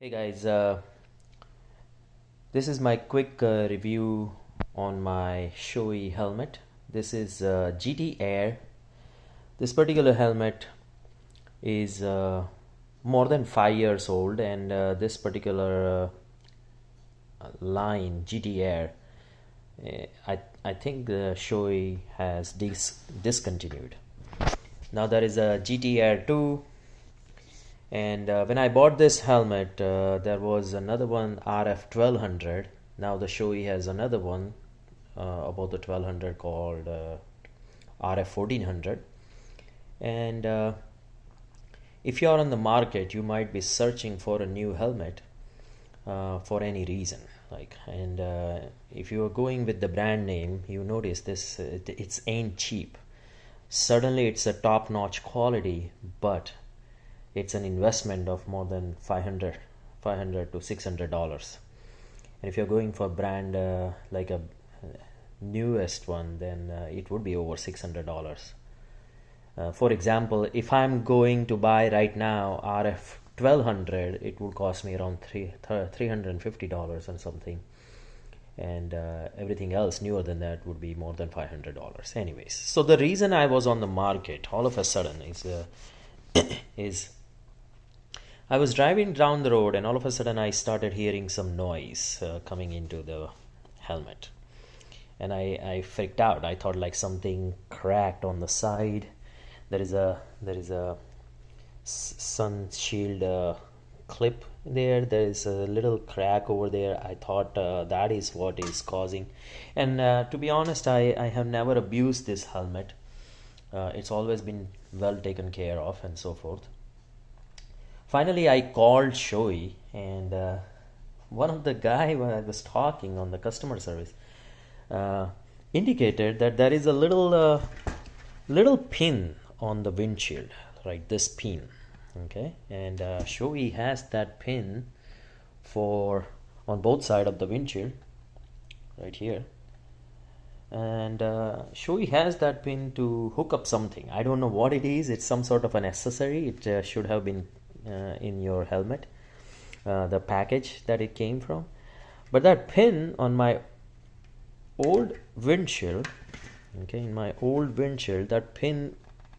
Hey guys, this is my quick review on my Shoei helmet. This is GT Air. This particular helmet is more than 5 years old, and this particular line GT Air, I think Shoei has discontinued. Now there is a GT Air 2. And when I bought this helmet, there was another one, RF-1200. Now the Shoei has another one about the 1200 called RF-1400. And if you are on the market, you might be searching for a new helmet for any reason. If you are going with the brand name, you notice this, it's ain't cheap. Certainly it's a top-notch quality, but it's an investment of more than $500 to $600. And if you're going for a brand like a newest one, then it would be over $600. For example, if I'm going to buy right now RF-1200, it would cost me around $350 and something. And everything else newer than that would be more than $500. Anyways, so the reason I was on the market all of a sudden is I was driving down the road, and all of a sudden I started hearing some noise coming into the helmet, and I freaked out. I thought like something cracked on the side. There is a sun shield clip there. There is a little crack over there. I thought that is what is causing. And to be honest, I have never abused this helmet. It's always been well taken care of and so forth. Finally, I called Shoei, and one of the guy when I was talking on the customer service indicated that there is a little pin on the windshield, right? This pin, okay, and Shoei has that pin on both sides of the windshield, right here. And Shoei has that pin to hook up something. I don't know what it is. It's some sort of an accessory. It should have been in your helmet, the package that it came from. But that pin on my old windshield, okay, in my old windshield, that pin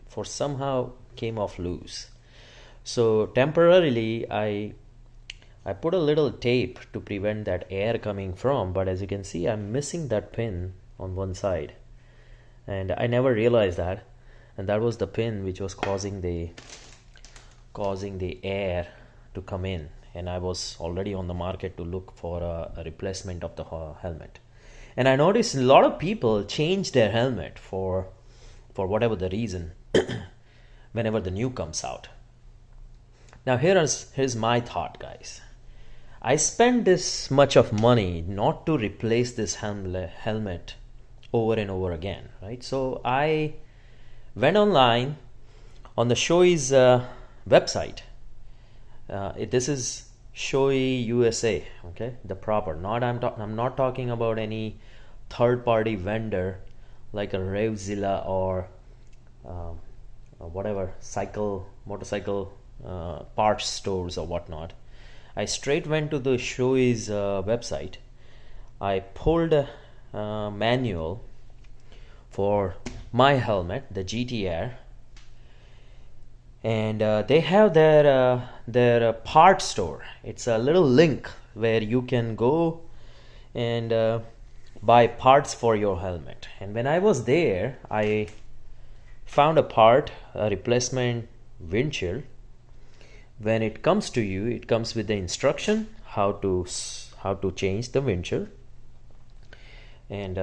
for somehow came off loose. So temporarily I put a little tape to prevent that air coming from, but as you can see, I'm missing that pin on one side, and I never realized that, and that was the pin which was causing the air to come in, and I was already on the market to look for a replacement of the helmet. And I noticed a lot of people change their helmet for whatever the reason whenever the new comes out. Now here's my thought, guys. I spent this much of money not to replace this helmet over and over again, right? So I went online on the Shoei's website. This is Shoei USA, okay, the proper. I'm not talking about any third-party vendor like a Revzilla or whatever motorcycle parts stores or whatnot. I straight went to the Shoei's website. I pulled a manual for my helmet, the GT Air, and they have their part store. It's a little link where you can go and buy parts for your helmet. And when I was there, I found a replacement windshield. When it comes to you, it comes with the instruction how to change the windshield. And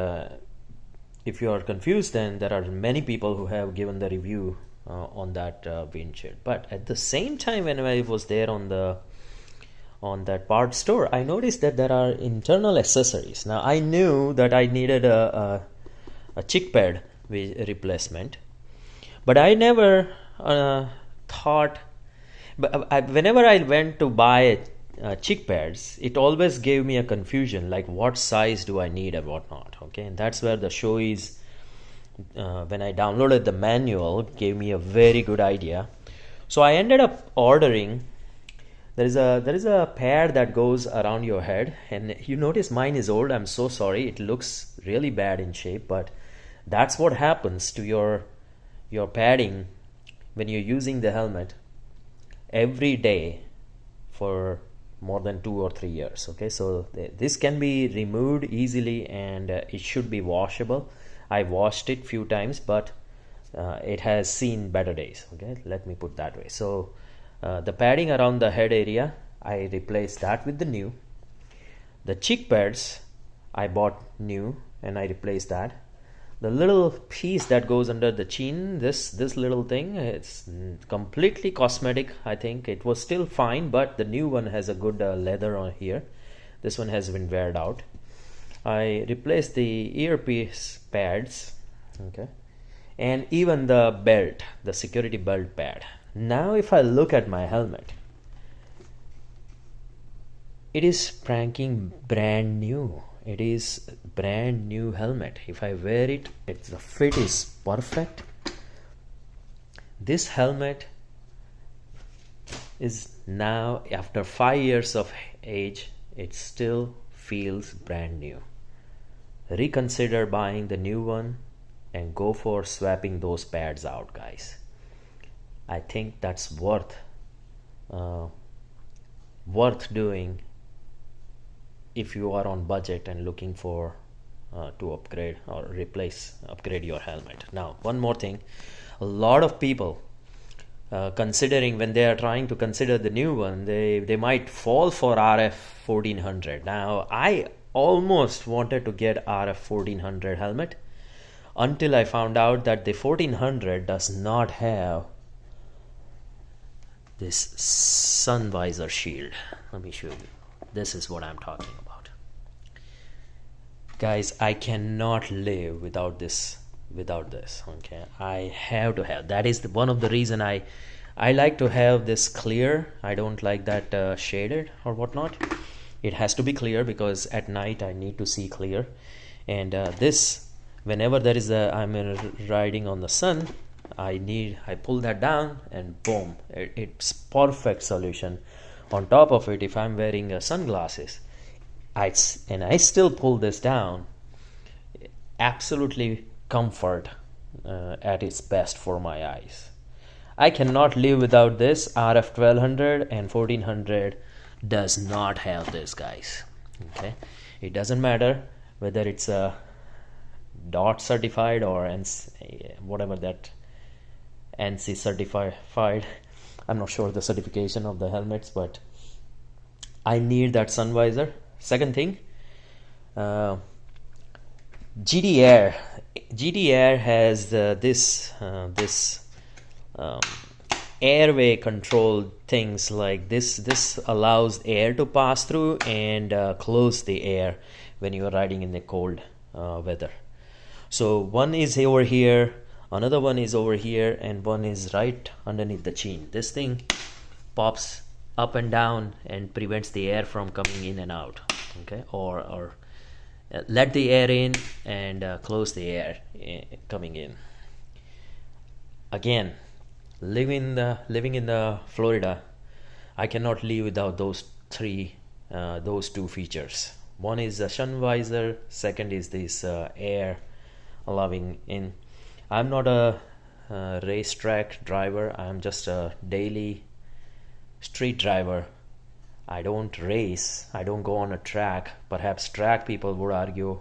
if you are confused, then there are many people who have given the review on that windshield. But at the same time, when I was there on that part store, I noticed that there are internal accessories. Now I knew that I needed a chick pad replacement, but I never thought. But whenever I went to buy chick pads, it always gave me a confusion, like what size do I need and whatnot. Okay, and that's where the Shoei's, when I downloaded the manual, gave me a very good idea. So I ended up ordering there is a pad that goes around your head, and you notice mine is old. I'm so sorry. It looks really bad in shape, but that's what happens to your padding when you're using the helmet every day for more than 2 or 3 years. Okay, so this can be removed easily, and it should be washable. I washed it few times, but it has seen better days. Okay, let me put that way. So the padding around the head area, I replaced that with the new. The cheek pads I bought new and I replaced that. The little piece that goes under the chin, this little thing, it's completely cosmetic. I think it was still fine, but the new one has a good leather on here. This one has been weared out. I replaced the earpiece pads, okay, and even the belt, the security belt pad. Now if I look at my helmet, it is pranking brand new. It is brand new helmet. If I wear it, the fit is perfect. This helmet is now, after 5 years of age, it still feels brand new. Reconsider buying the new one and go for swapping those pads out, guys. I think that's worth doing if you are on budget and looking for to upgrade or upgrade your helmet. Now, one more thing, a lot of people considering, when they are trying to consider the new one, they might fall for RF-1400. Now, I almost wanted to get RF-1400 helmet until I found out that the 1400 does not have this sun visor shield. Let me show you. This is what I'm talking about. Guys, I cannot live without this. Okay, I have to have. That is one of the reason I like to have this clear. I don't like that shaded or whatnot. It has to be clear because at night I need to see clear. And this, whenever I'm riding on the sun, I pull that down and boom, it's perfect solution. On top of it, if I'm wearing sunglasses, I still pull this down, absolutely comfort at its best for my eyes. I cannot live without this. RF-1200 and 1400 does not have this, guys. Okay, it doesn't matter whether it's a DOT certified or whatever that NC certified. I'm not sure the certification of the helmets, but I need that sun visor. Second thing, GD has this airway control things like this. This allows air to pass through and close the air when you are riding in the cold weather. So one is over here, another one is over here, and one is right underneath the chin. This thing pops up and down and prevents the air from coming in and out. Okay, or let the air in and close the air coming in. Again, living in the Florida, I cannot live without those two features. One is a sun visor, second is this air allowing in. I'm not a racetrack driver. I'm just a daily street driver. I don't race. I don't go on a track. Perhaps track people would argue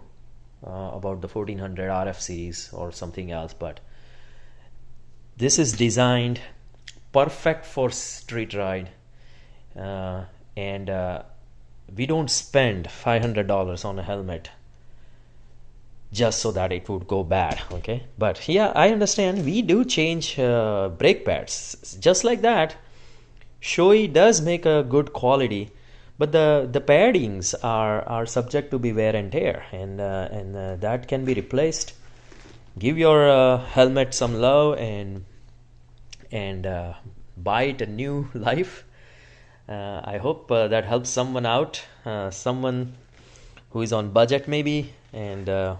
about the 1400 RF series or something else, but this is designed perfect for street ride, and we don't spend $500 on a helmet just so that it would go bad. Okay, but yeah, I understand we do change brake pads just like that. Shoei does make a good quality, but the paddings are subject to be wear and tear, and that can be replaced. Give your helmet some love and buy it a new life. I hope that helps someone out, someone who is on budget maybe, and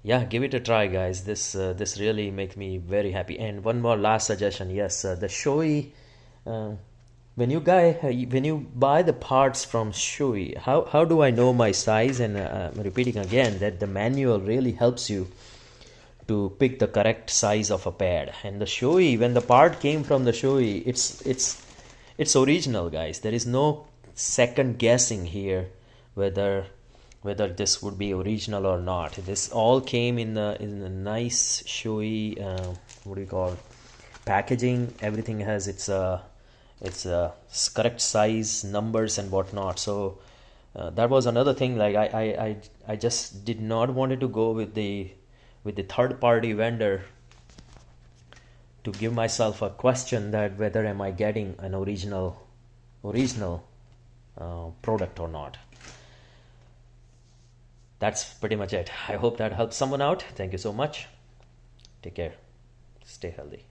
yeah, give it a try, guys. This really makes me very happy. And one more last suggestion. Yes, the Shoei when you buy the parts from Shoei, how do I know my size? And I'm repeating again that the manual really helps you to pick the correct size of a pad. And the Shoei, when the part came from the Shoei, it's original, guys. There is no second guessing here whether this would be original or not. This all came in the nice Shoei what do you call, packaging. Everything has its correct size, numbers and whatnot. So that was another thing. Like I just did not wanted to go with the third party vendor to give myself a question that whether am I getting an original product or not. That's pretty much it. I hope that helps someone out. Thank you so much. Take care. Stay healthy.